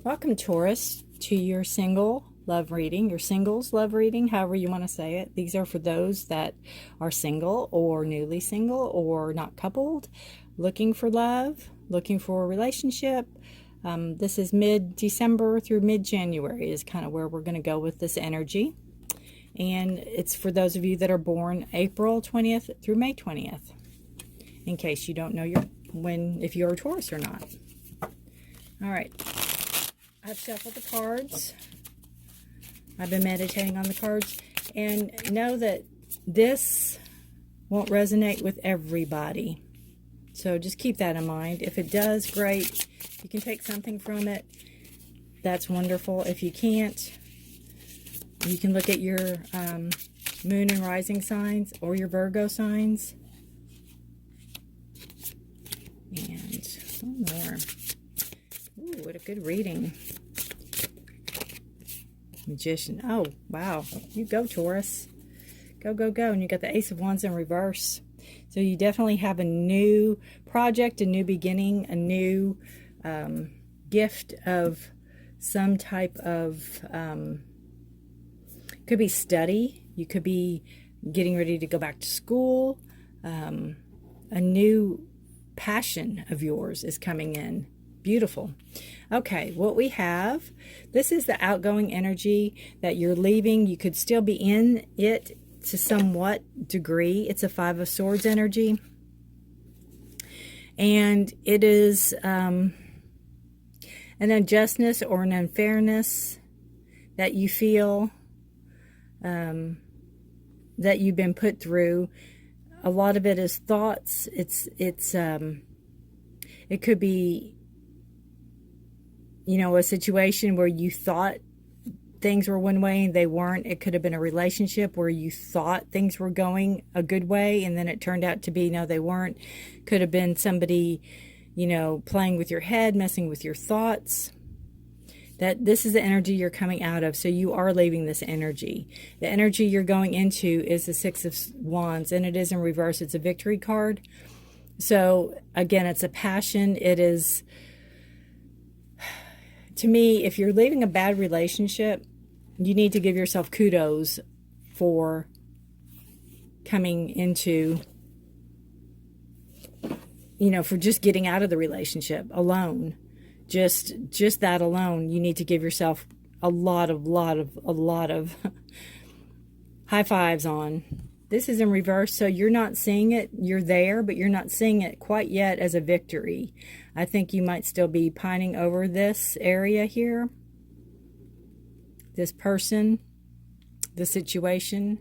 Welcome, Taurus, to your single love reading, your singles love reading, however you want to say it. These are for those that are single or newly single or not coupled, looking for love, looking for a relationship. This is mid-December through mid-January is kind of where we're going to go with this energy. And it's for those of you that are born April 20th through May 20th, in case you don't know if you're a Taurus or not. All right. I've shuffled the cards. I've been meditating on the cards. And know that this won't resonate with everybody. So just keep that in mind. If it does, great. You can take something from it. That's wonderful. If you can't, you can look at your moon and rising signs or your Virgo signs. And one more. Ooh, what a good reading. Magician. Oh, wow. You go, Taurus. Go, go, go. And you got the Ace of Wands in reverse. So you definitely have a new project, a new beginning, a new gift of some type of, could be study. You could be getting ready to go back to school. A new passion of yours is coming in. Beautiful. Okay, what we have, this is the outgoing energy that you're leaving. You could still be in it to somewhat degree. It's a Five of Swords energy. And it is an unjustness or an unfairness that you feel that you've been put through. A lot of it is thoughts. It could be, you know, a situation where you thought things were one way and they weren't. It could have been a relationship where you thought things were going a good way and then it turned out to be, no, they weren't. Could have been somebody, you know, playing with your head, messing with your thoughts. That this is the energy you're coming out of. So you are leaving this energy. The energy you're going into is the Six of Wands, and it is in reverse. It's a victory card. So again, it's a passion. It is, to me, if you're leaving a bad relationship, you need to give yourself kudos for coming into, you know, for just getting out of the relationship alone. Just that alone, you need to give yourself a lot of high fives on. This is in reverse, so you're not seeing it. You're there, but you're not seeing it quite yet as a victory. I think you might still be pining over this area here, this person, the situation.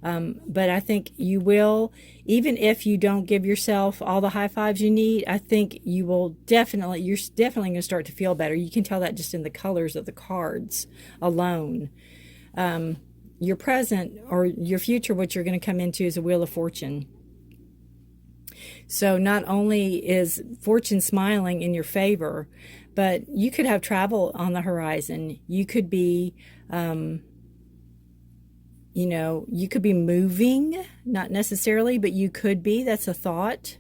But I think you will, even if you don't give yourself all the high fives you need, I think you will definitely, you're definitely going to start to feel better. You can tell that just in the colors of the cards alone. Your present or your future, what you're going to come into is a Wheel of Fortune. So not only is fortune smiling in your favor, but you could have travel on the horizon. You could be, you know, you could be moving, not necessarily, but you could be. That's a thought.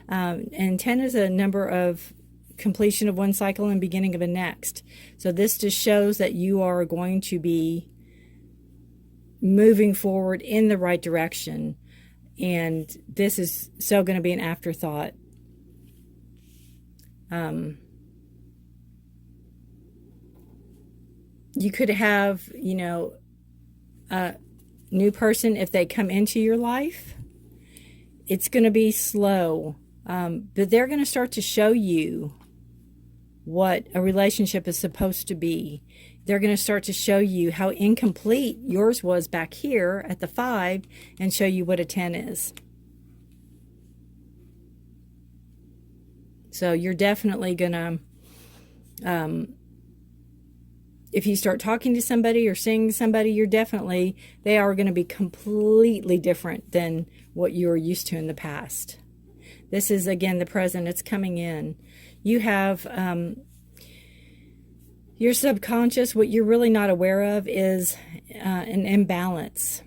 And 10 is a number of completion of one cycle and beginning of a next. So this just shows that you are going to be moving forward in the right direction. And this is so going to be an afterthought. You could have, you know, a new person, if they come into your life, it's going to be slow, but they're going to start to show you what a relationship is supposed to be. They're going to start to show you how incomplete yours was back here at the 5 and show you what a 10 is. So you're definitely going to, if you start talking to somebody or seeing somebody, they are going to be completely different than what you were used to in the past. This is, again, the present. It's coming in. You have your subconscious. What you're really not aware of is an imbalance.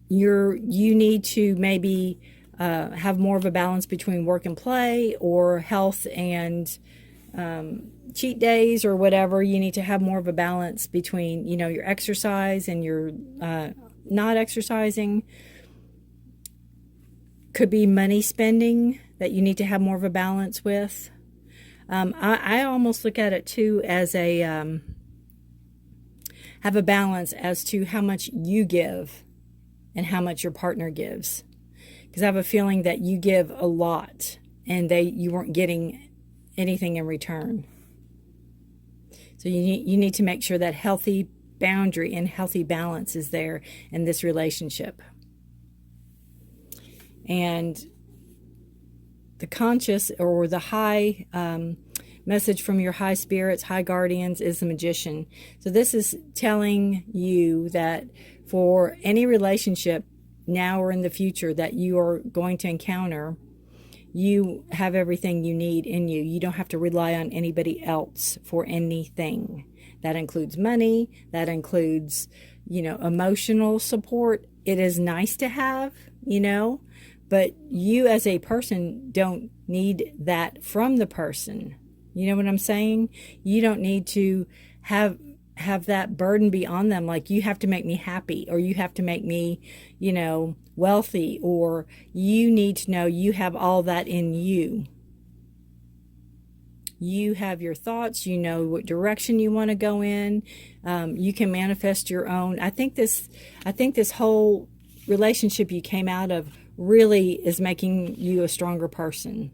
You need to maybe have more of a balance between work and play, or health and cheat days, or whatever. You need to have more of a balance between, you know, your exercise and your not exercising. Could be money spending that you need to have more of a balance with. I almost look at it too as a have a balance as to how much you give and how much your partner gives, because I have a feeling that you give a lot and you weren't getting anything in return. So you need to make sure that healthy boundary and healthy balance is there in this relationship. And the conscious, or the high message from your high spirits, high guardians, is the Magician. So this is telling you that for any relationship now or in the future that you are going to encounter, you have everything you need in you. You don't have to rely on anybody else for anything. That includes money. That includes, you know, emotional support. It is nice to have, you know, but you as a person don't need that from the person. You know what I'm saying? You don't need to have that burden be on them, like you have to make me happy, or you have to make me, you know, wealthy, or you need to know you have all that in you. You have your thoughts, you know what direction you want to go in. You can manifest your own. I think this whole relationship you came out of really is making you a stronger person.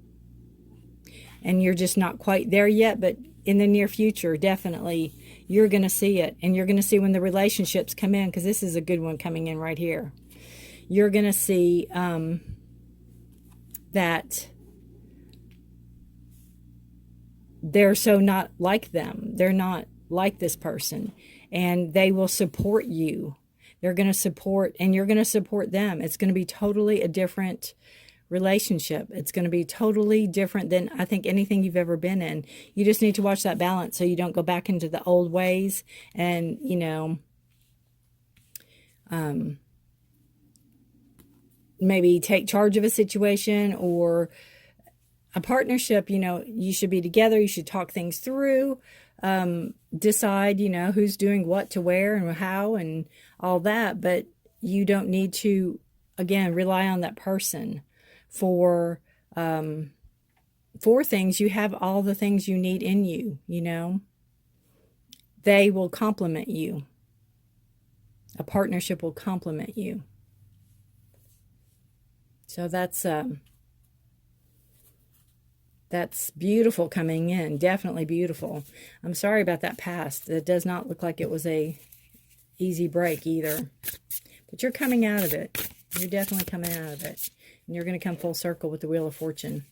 And you're just not quite there yet, but in the near future, definitely, you're going to see it. And you're going to see when the relationships come in, because this is a good one coming in right here. You're going to see that they're so not like them. They're not like this person. And they will support you. They're going to support, and you're going to support them. It's going to be totally a different relationship. It's going to be totally different than I think anything you've ever been in. You just need to watch that balance so you don't go back into the old ways and, you know, maybe take charge of a situation or a partnership. You know, you should be together. You should talk things through, decide, you know, who's doing what to where and how and all that. But you don't need to, again, rely on that person for things. You have all the things you need in you, you know. They will complement you. A partnership will complement you. So that's beautiful coming in. Definitely beautiful. I'm sorry about that past. It does not look like it was a easy break either. But you're coming out of it. You're definitely coming out of it. And you're going to come full circle with the Wheel of Fortune.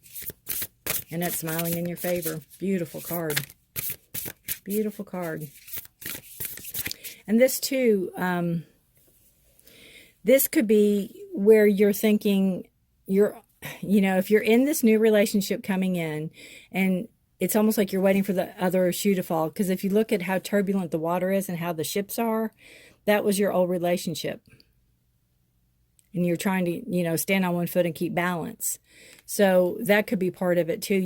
And that's smiling in your favor. Beautiful card. Beautiful card. And this too, this could be where you're thinking, you know, if you're in this new relationship coming in, and it's almost like you're waiting for the other shoe to fall. Because if you look at how turbulent the water is and how the ships are, that was your old relationship. And you're trying to, you know, stand on one foot and keep balance. So that could be part of it too.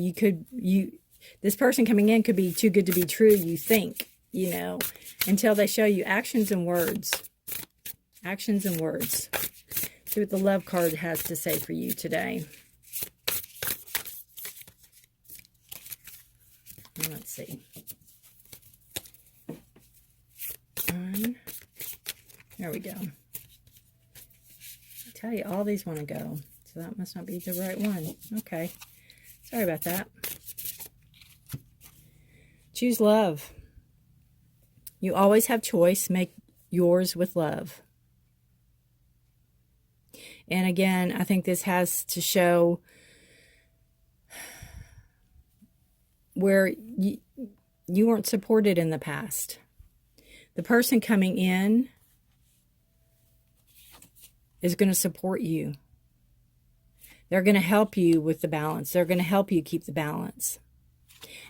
This person coming in could be too good to be true, you think, you know, until they show you actions and words. Actions and words. See what the love card has to say for you today. Let's see. There we go. I tell you, all these want to go. So that must not be the right one. Okay. Sorry about that. Choose love. You always have choice. Make yours with love. And again, I think this has to show where you weren't supported in the past. The person coming in is going to support you. They're going to help you with the balance. They're going to help you keep the balance.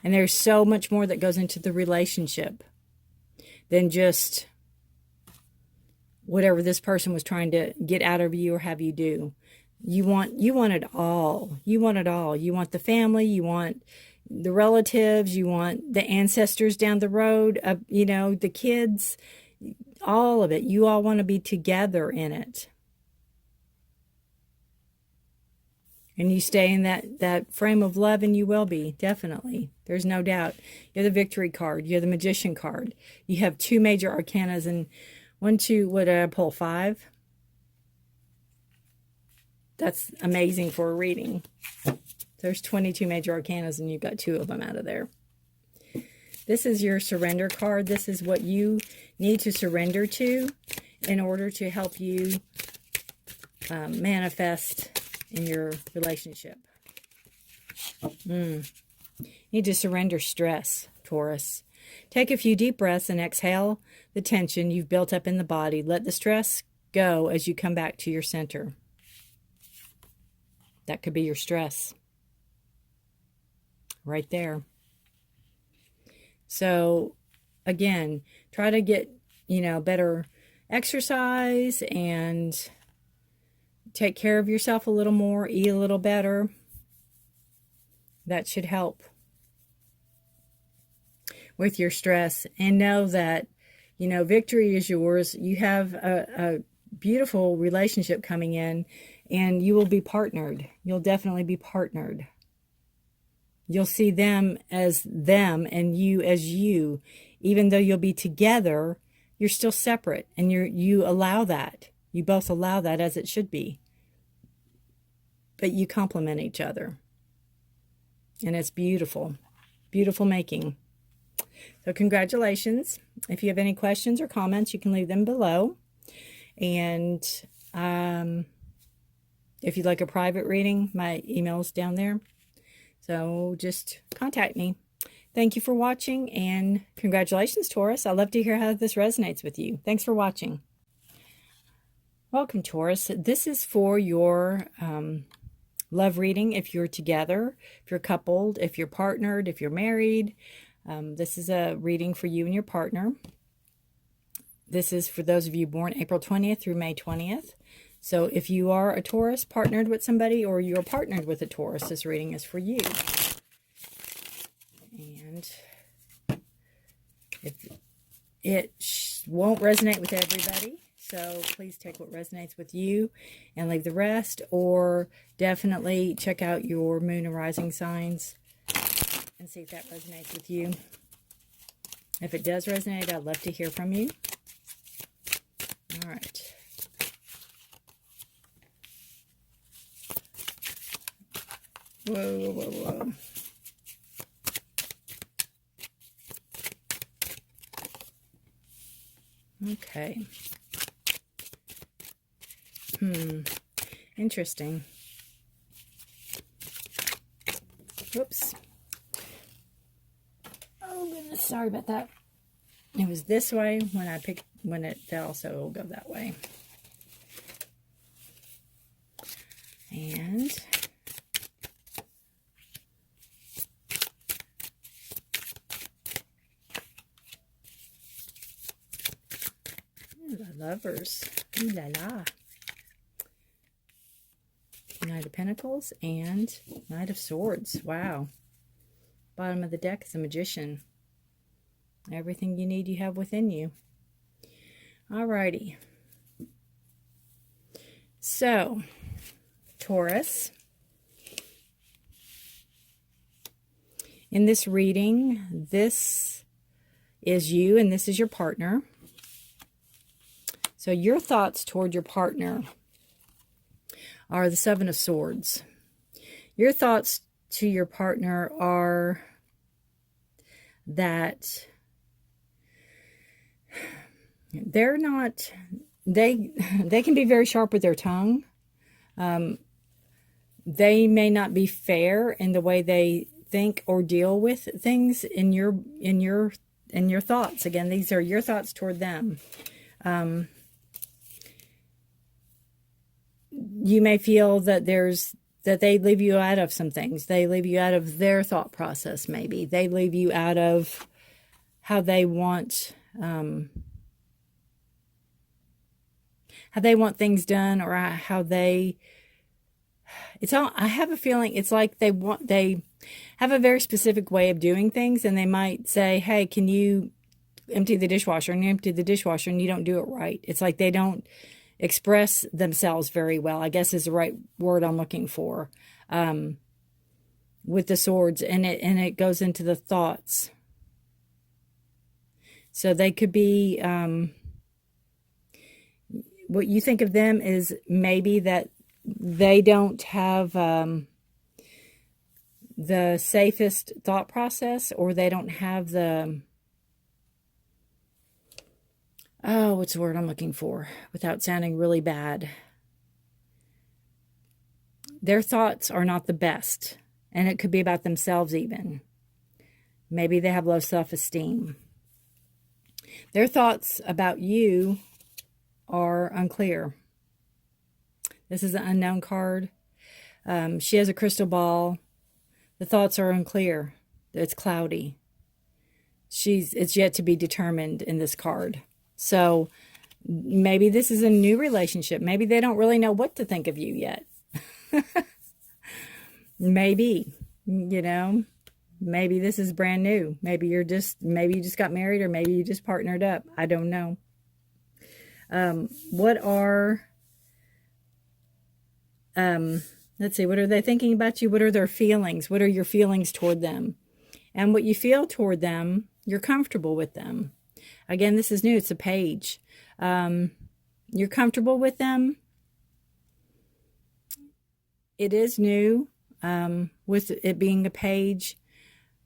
And there's so much more that goes into the relationship than just whatever this person was trying to get out of you or have you do. You want it all. You want it all. You want the family, you want the relatives, you want the ancestors down the road, you know, the kids, all of it. You all want to be together in it. And you stay in that frame of love, and you will be, definitely. There's no doubt. You're the Victory card. You're the Magician card. You have 2 major arcanas, and 1, 2, what did I pull? 5? That's amazing for a reading. There's 22 major arcanas, and you got 2 of them out of there. This is your surrender card. This is what you need to surrender to in order to help you manifest in your relationship. You need to surrender stress, Taurus. Take a few deep breaths and exhale the tension you've built up in the body. Let the stress go as you come back to your center. That could be your stress. Right there. So, again, try to get, you know, better exercise and take care of yourself a little more, eat a little better. That should help with your stress. And know that, you know, victory is yours. You have a beautiful relationship coming in, and you will be partnered. You'll definitely be partnered. You'll see them as them and you as you. Even though you'll be together, you're still separate, and you allow that. You both allow that, as it should be. But you complement each other. And it's beautiful. Beautiful making. So congratulations. If you have any questions or comments, you can leave them below. And if you'd like a private reading, my email's down there. So just contact me. Thank you for watching, and congratulations, Taurus. I'd love to hear how this resonates with you. Thanks for watching. Welcome, Taurus. This is for your love reading. If you're together, if you're coupled, if you're partnered, if you're married, this is a reading for you and your partner. This is for those of you born April 20th through May 20th. So if you are a Taurus partnered with somebody, or you're partnered with a Taurus, this reading is for you. And it won't resonate with everybody, so please take what resonates with you and leave the rest. Or definitely check out your moon and rising signs and see if that resonates with you. If it does resonate, I'd love to hear from you. All right. Whoa, whoa, whoa, whoa. Okay. Interesting. Whoops. Oh, goodness. Sorry about that. It was this way when it fell, so it'll go that way. And the Lovers. Ooh la la. Knight of Pentacles and Knight of Swords. Wow. Bottom of the deck is a Magician. Everything you need, you have within you. Alrighty. So, Taurus. In this reading, this is you and this is your partner. So your thoughts toward your partner are the Seven of Swords. Your thoughts to your partner are that they're not, they can be very sharp with their tongue. They may not be fair in the way they think or deal with things in your thoughts. Again, these are your thoughts toward them. You may feel that they leave you out of some things. They leave you out of their thought process, maybe. They leave you out of how they want things done, or how they it's all, I have a feeling it's like they have a very specific way of doing things, and they might say, hey, can you empty the dishwasher? And you empty the dishwasher and you don't do it right. It's like they don't express themselves very well, I guess is the right word I'm looking for, with the swords, and it goes into the thoughts. So they could be, what you think of them is maybe that they don't have the safest thought process, or they don't have the, oh, what's the word I'm looking for without sounding really bad? Their thoughts are not the best, and it could be about themselves even. Maybe they have low self-esteem. Their thoughts about you are unclear. This is an unknown card. She has a crystal ball. The thoughts are unclear. It's cloudy. It's yet to be determined in this card. So maybe this is a new relationship. Maybe they don't really know what to think of you yet. Maybe, you know, maybe this is brand new. Maybe you just got married, or maybe you just partnered up. I don't know. Let's see, what are they thinking about you? What are their feelings? What are your feelings toward them? And what you feel toward them, you're comfortable with them. Again, this is new. It's a page. You're comfortable with them. It is new, with it being a page.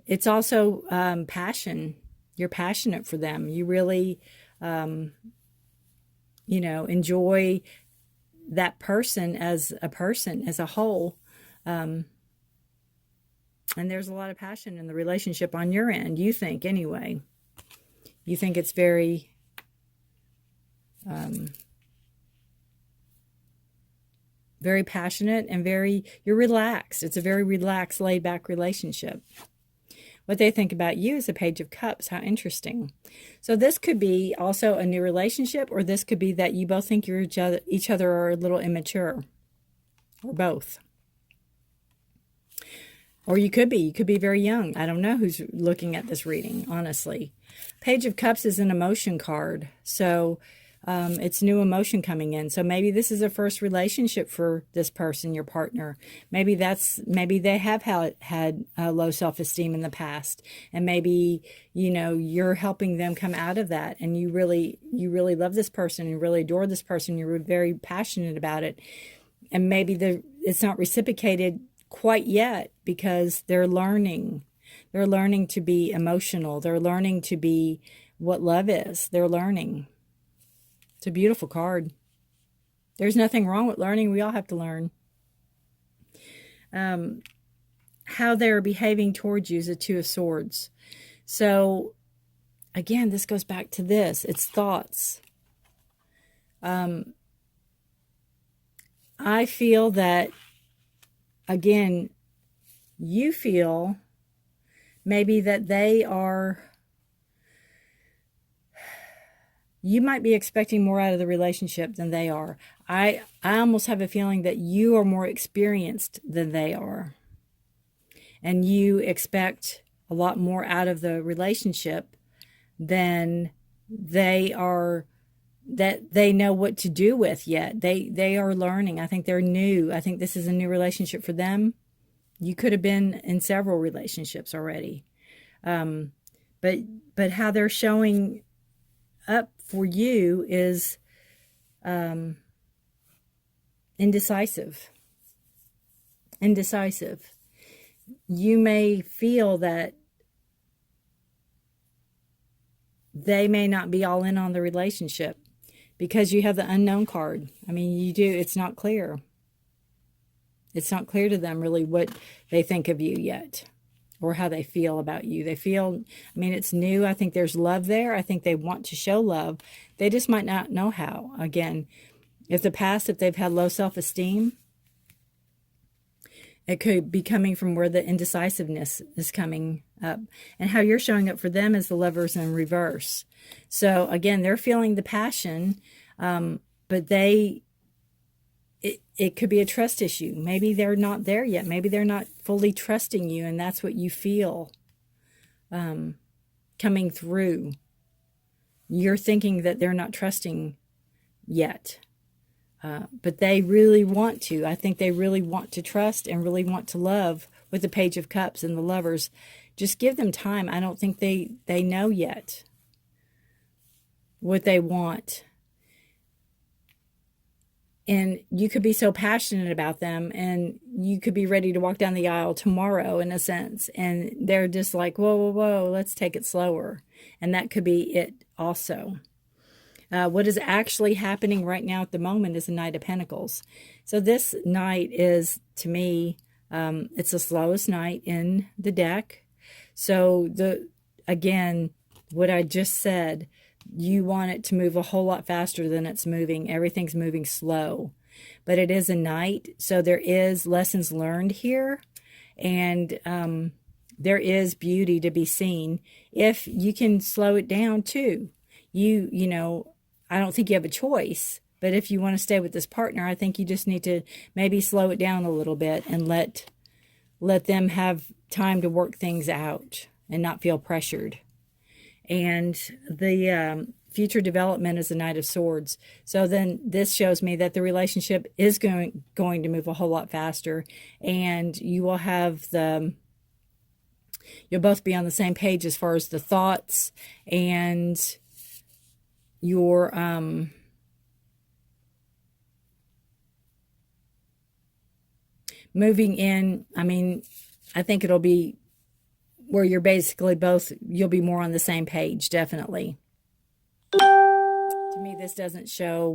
It's also passion. You're passionate for them. You really, you know, enjoy that person, as a whole. And there's a lot of passion in the relationship on your end, you think, anyway. You think it's very, very passionate and you're relaxed. It's a very relaxed, laid-back relationship. What they think about you is a Page of Cups. How interesting. So this could be also a new relationship, or this could be that you both think each other are a little immature, or both. Or you could be very young. I don't know who's looking at this reading, honestly. Page of Cups is an emotion card. So it's new emotion coming in. So maybe this is a first relationship for this person, your partner. Maybe they have had low self-esteem in the past, and maybe, you know, you're helping them come out of that, and you really love this person, you really adore this person, you're very passionate about it, and maybe it's not reciprocated quite yet, because they're learning to be emotional, they're learning to be what love is, they're learning. It's a beautiful card. There's nothing wrong with learning. We all have to learn. How they're behaving towards you is a Two of Swords. So, again, this goes back to this. It's thoughts. I feel that, again, you feel maybe that you might be expecting more out of the relationship than they are. I almost have a feeling that you are more experienced than they are. And you expect a lot more out of the relationship than they are, that they know what to do with yet. They are learning. I think they're new. I think this is a new relationship for them. You could have been in several relationships already. But how they're showing up for you is indecisive. You may feel that they may not be all in on the relationship because you have the unknown card. I mean, you do. It's not clear. It's not clear to them really what they think of you yet, or how they feel about you. They feel, I mean, it's new. I think there's love there. I think they want to show love. They just might not know how. Again, if they've had low self-esteem, it could be coming from where the indecisiveness is coming up. And how you're showing up for them is the Lovers in reverse. So again, they're feeling the passion, but they it could be a trust issue. Maybe they're not there yet. Maybe they're not fully trusting you, and that's what you feel coming through. You're thinking that they're not trusting yet. But they really want to. I think they really want to trust and really want to love with the Page of Cups and the Lovers. Just give them time. I don't think they know yet what they want. And you could be so passionate about them, and you could be ready to walk down the aisle tomorrow, in a sense. And they're just like, whoa, whoa, whoa, let's take it slower. And that could be it also. What is actually happening right now at the moment is the Knight of Pentacles. So this Knight is, to me, it's the slowest Knight in the deck. So again, what I just said, you want it to move a whole lot faster than it's moving. Everything's moving slow. But it is a Knight, so there is lessons learned here. And there is beauty to be seen if you can slow it down too. You know, I don't think you have a choice. But if you want to stay with this partner, I think you just need to maybe slow it down a little bit and let them have time to work things out and not feel pressured. And the future development is the Knight of Swords. So then this shows me that the relationship is going to move a whole lot faster, and you will have you'll both be on the same page as far as the thoughts and your moving in. I mean, I think it'll be where you're basically you'll be more on the same page, definitely. To me, this doesn't show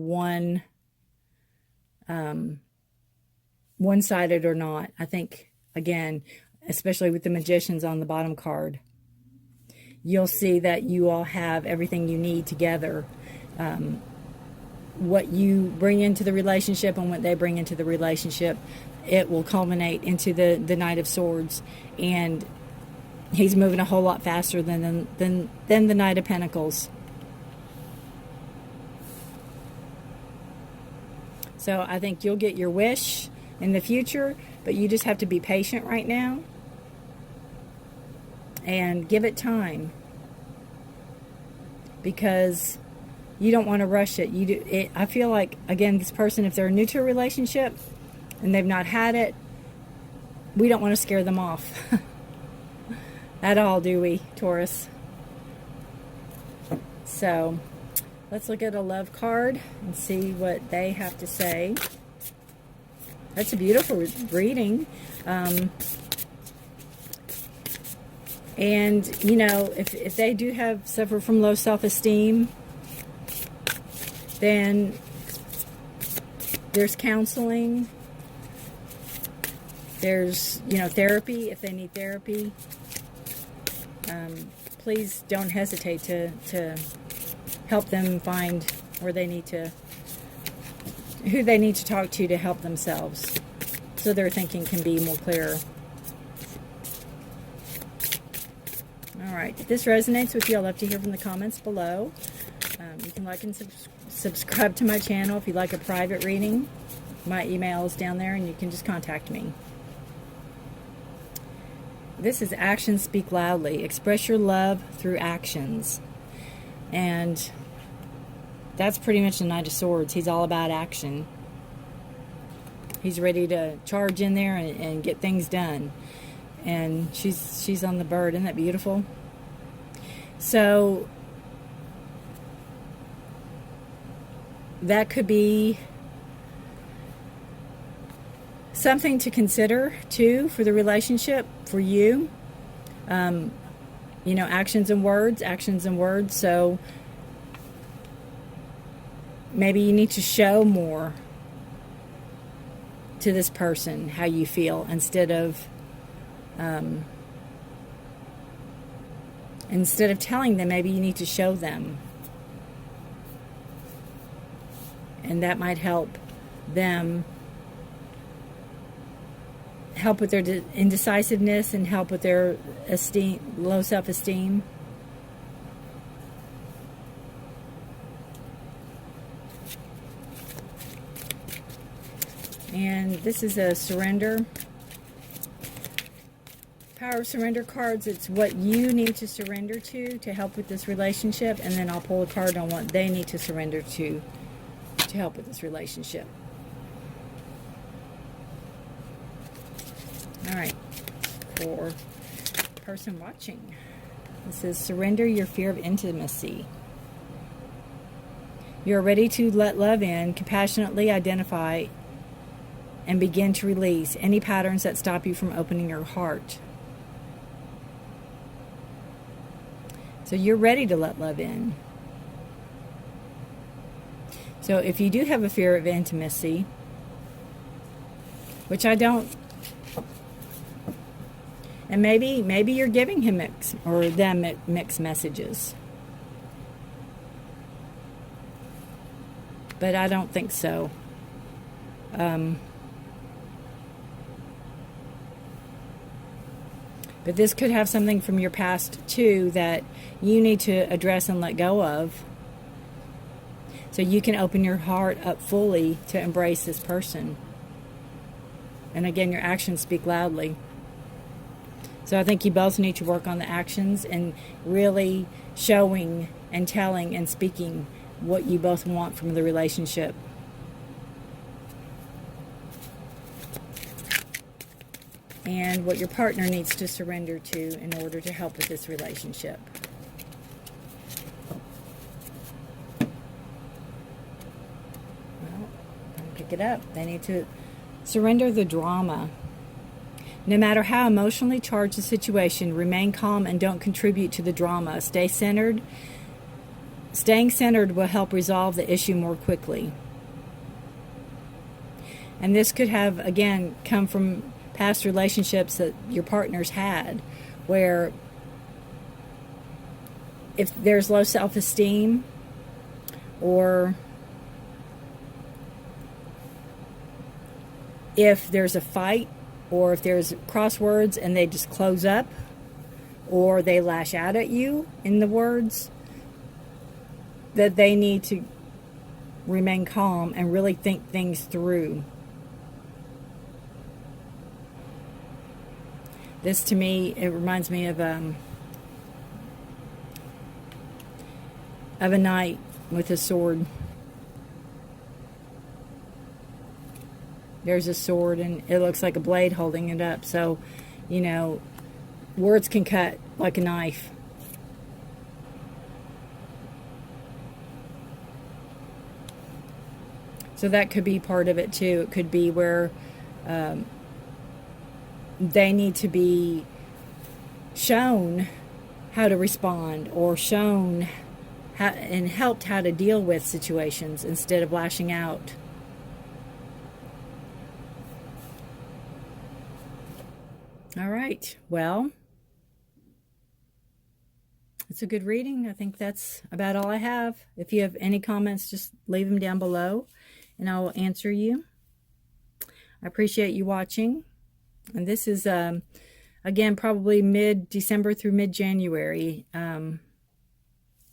one-sided or not. I think, again, especially with the Magicians on the bottom card, you'll see that you all have everything you need together. What you bring into the relationship and what they bring into the relationship, it will culminate into the Knight of Swords. And he's moving a whole lot faster than the Knight of Pentacles. So I think you'll get your wish in the future, but you just have to be patient right now and give it time, because you don't want to rush it. I feel like, again, this person, if they're new to a relationship and they've not had it, we don't want to scare them off. At all, do we, Taurus? So let's look at a love card and see what they have to say. That's a beautiful reading. And, you know, if they do suffer from low self-esteem, then there's counseling. There's, you know, therapy if they need therapy. Please don't hesitate to help them find who they need to talk to help themselves, so their thinking can be more clear. All right, if this resonates with you, I'd love to hear from the comments below. You can like and subscribe to my channel if you'd like a private reading. My email is down there, and you can just contact me. This is Actions Speak Loudly. Express your love through actions. And that's pretty much the Knight of Swords. He's all about action. He's ready to charge in there and get things done. And she's on the bird. Isn't that beautiful? So that could be something to consider too for the relationship, for you. You know, actions and words. So maybe you need to show more to this person how you feel, instead of telling them. Maybe you need to show them, and that might help them, help with their indecisiveness and help with their low self-esteem. And this is a surrender. Power of surrender cards. It's what you need to surrender to help with this relationship. And then I'll pull a card on what they need to surrender to help with this relationship. All right. For the person watching. This is surrender your fear of intimacy. You are ready to let love in, compassionately identify, and begin to release any patterns that stop you from opening your heart. So you're ready to let love in. So if you do have a fear of intimacy, which I don't, and maybe you're giving him mixed or them mixed messages. But I don't think so. But this could have something from your past too that you need to address and let go of, so you can open your heart up fully to embrace this person. And again, your actions speak loudly. So I think you both need to work on the actions and really showing and telling and speaking what you both want from the relationship. And what your partner needs to surrender to in order to help with this relationship. Well, I'll pick it up. They need to surrender the drama. No matter how emotionally charged the situation, remain calm and don't contribute to the drama. Stay centered. Staying centered will help resolve the issue more quickly. And this could have, again, come from past relationships that your partners had, where if there's low self-esteem, or if there's a fight, or if there's crosswords and they just close up, or they lash out at you in the words, that they need to remain calm and really think things through. This, to me, it reminds me of a knight with a sword. There's a sword, and it looks like a blade holding it up. So, you know, words can cut like a knife. So that could be part of it too. It could be where they need to be shown how to respond, or shown how, and helped how to deal with situations instead of lashing out. All right, well, it's a good reading. I think that's about all I have. If you have any comments, just leave them down below and I will answer you. I appreciate you watching. And this is, again, probably mid-December through mid-January. And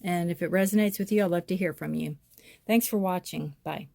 if it resonates with you, I'd love to hear from you. Thanks for watching. Bye.